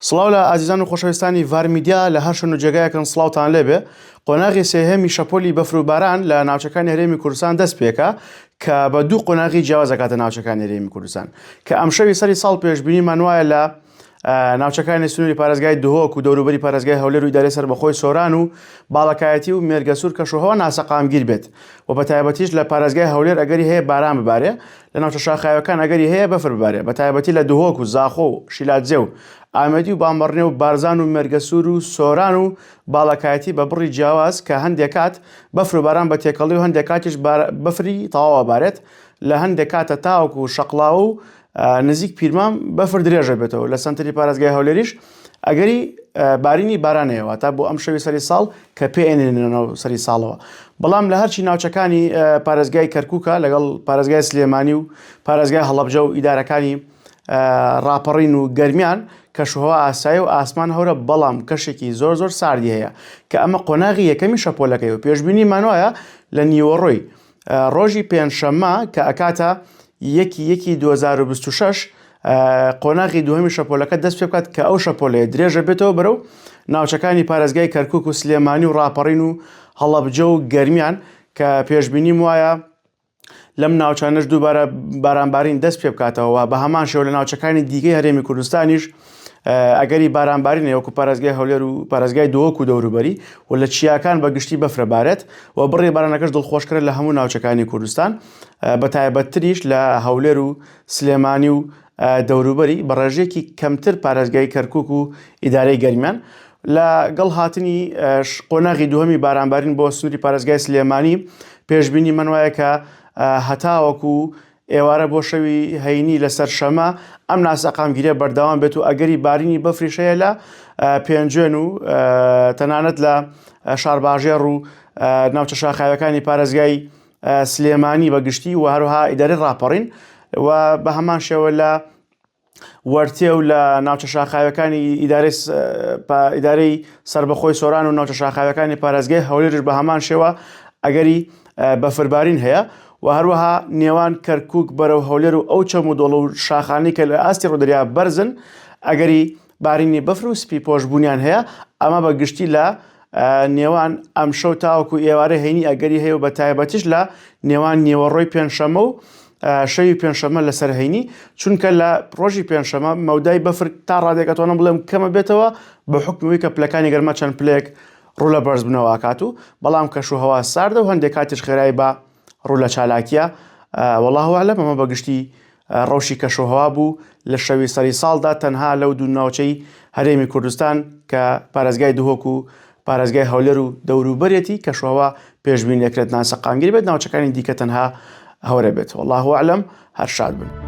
سڵاو لە ئازیزان و خۆشەویستانی ڤارمیدیا لە هەر شوێن و جێگایەکن سڵاوتان لێبێ. قۆناغی سێهەمی شەپۆلی بەفر و باران لە ناوچەکانی هەرێمی کوردستان دەست پێکا کە بە دوو قۆناغی جیاواز دەکاتە ناوچەکانی هەرێمی کوردستان کە ئەم شەوی سەری ساڵ پێشبینیمان وایە لە ناوچەکانی سنووری پارێزگای دهۆک و دەوروبەری پارێزگای هەولێر و ئیدارەی سەربەخۆی سۆران و باڵەکایەتی و مێرگەسوور کەشوهەوا ناسەقامگیر بێت و بە تایبەتیش لە پارێزگای هەولێر ئەگەری هەیە باران ببارێ، لە ناوچە شاخایەکان ئەگەری هەیە بەفر ببارێ، بە تایبەتی لە دهۆک و زاخۆ و شیلاتجێ و ئامەدی و بامبەڕنێ و بارزان و مێرگەسوور و سۆران و باڵەکایەتی بە بڕی جیاواز کە هەندێک کات بەفر و باران بە تێکەڵی و هەندێک کاتیش بەفری تەواوە بارێت، لە هەندێک کاتە تاوەکو و شەقڵاوە و نزیک پیرمان بەفر درێژە بێتەوە. لە سنتری پارێزگای هەولێریش ئەگەری بارینی بارانەیەوە تا بۆ ئەم شەوی سەری ساڵ کە پێێنێنەوە سەری ساڵەوە. بەڵام لە هەرچی ناوچەکانی پارێزگای کەرکووکە لەگەڵ پارێزگای سلێمانی و پارێزگای هەڵەبجە و ئیدارەکانی ڕاپەڕین و گەرمیان کەشوهەوا ئاسایی و ئاسمان هەورە، بەڵام کەشێکی زۆر ساردی هەیە کە ئەمە قۆناغی یەکەمی شەپۆلەکەی و پێشبینیمان وایە لە نیوەڕۆی ڕۆژی پێنجشەممە کە ئەکاتە 1/1/2026 قۆناغی دووهەمی شەپۆلەکە دەست پێ بکات کە ئەو شەپۆلەیە درێژە بێتەوە بەرەو ناوچەکانی پارێزگای کەرکووک و سلێمانی و ڕاپەڕین و هەڵەبجە و گەرمیان کە پێشبینیم وایە لەم ناوچانەش دووبارە بارانبارین دەست پێ بکاتەوە. بە هەمان شێوە لە ناوچەکانی دیکەی هەرێمی کوردستانیش ئەگەری بارانبارینە وەکو پارێزگای هەولێر و پارێزگای دهۆک و دەوروبەری و لە چیاکان بەگشتی بەفرە بارێت و بڕێ بارانەکەش دڵخۆشکرێت لە هەموو ناوچەکانی کوردستان، بە تایبەتتریش لە هەولێر و سلێمانی و دەوروبەری بە ڕێژەیەکی کەمتر پارێزگای کەرکووک و ئیدارەی گەرمیان. لە گەڵ هاتنی قۆناغی دووهەمی بارانبارین بۆ سنووری پارێزگای سلێمانی پێشبینی من وایە کە هەتاوەکو ئێوارە بۆ شەوی هەینی لەسەر شەمە ئەم ناسەقامگیریە بەردەوام بێت و ئەگەری بارینی بەفریشەیە لە پێنجێن و تەنانەت لە شارباژێڕ و ناوچە شاخایەکانی پارێزگای سلێمانی بەگشتی و هەروەها ئیدارەی ڕاپەڕین و بە هەمان شێوە لە وەرتێ و لە ناوچە شاخایەکانی ئیدارەی سەربەخۆی سۆران و ناوچە شاخایەکانی پارێزگای هەولێرش بە هەمان شێوە ئەگەری بەفربارین هەیە و هەروەها نێوان کەرکووک بەرەو هەولێر و ئەو چەم و دۆڵە و شاخانی کە لە ئاستی ڕوودەریا بەرزن ئەگەری بارینی بەفر و سپی پۆشبوونیان هەیە. ئەمە بە گشتی لە نێوان ئەم شەو تاوەکو ئێوارەی هەینی ئەگەری هەیە و بە تایبەتیش لە نێوان نیوەڕۆی پێنجشەممە و شەوی پێنجشەممە لەسەر هەینی، چونکە لە ڕۆژی پێنجشەممە مەودای بەفر تا ڕادێکەوە بڵێم کەمە بێتەوە بە حکمەوەی کە پلەکانی گەرمە چەند پلێک ڕوو لە بەرز بنەوە ئاکات و بەڵام کەشوهەوا ساردە و هەندێک کاتیش خێرایی بە ڕوو لە چالاکیە. وەڵڵاهو ئەعلەم ئەمە بەگشتی ڕەوشی کەشوهەوا بوو لە شەوی سەری ساڵدا تەنها لەو دوو ناوچەی هەرێمی کوردستان کە پارێزگای دهۆک و پارێزگای هەولێر و دەوروبەرێتی کەشوهەوا پێشبینی دەکرێت ناسەقامگیر بێت، ناوچەکانی دیکە تەنها هەورە بێت. وەڵڵاهو ئەعلەم، هەر شاد بن.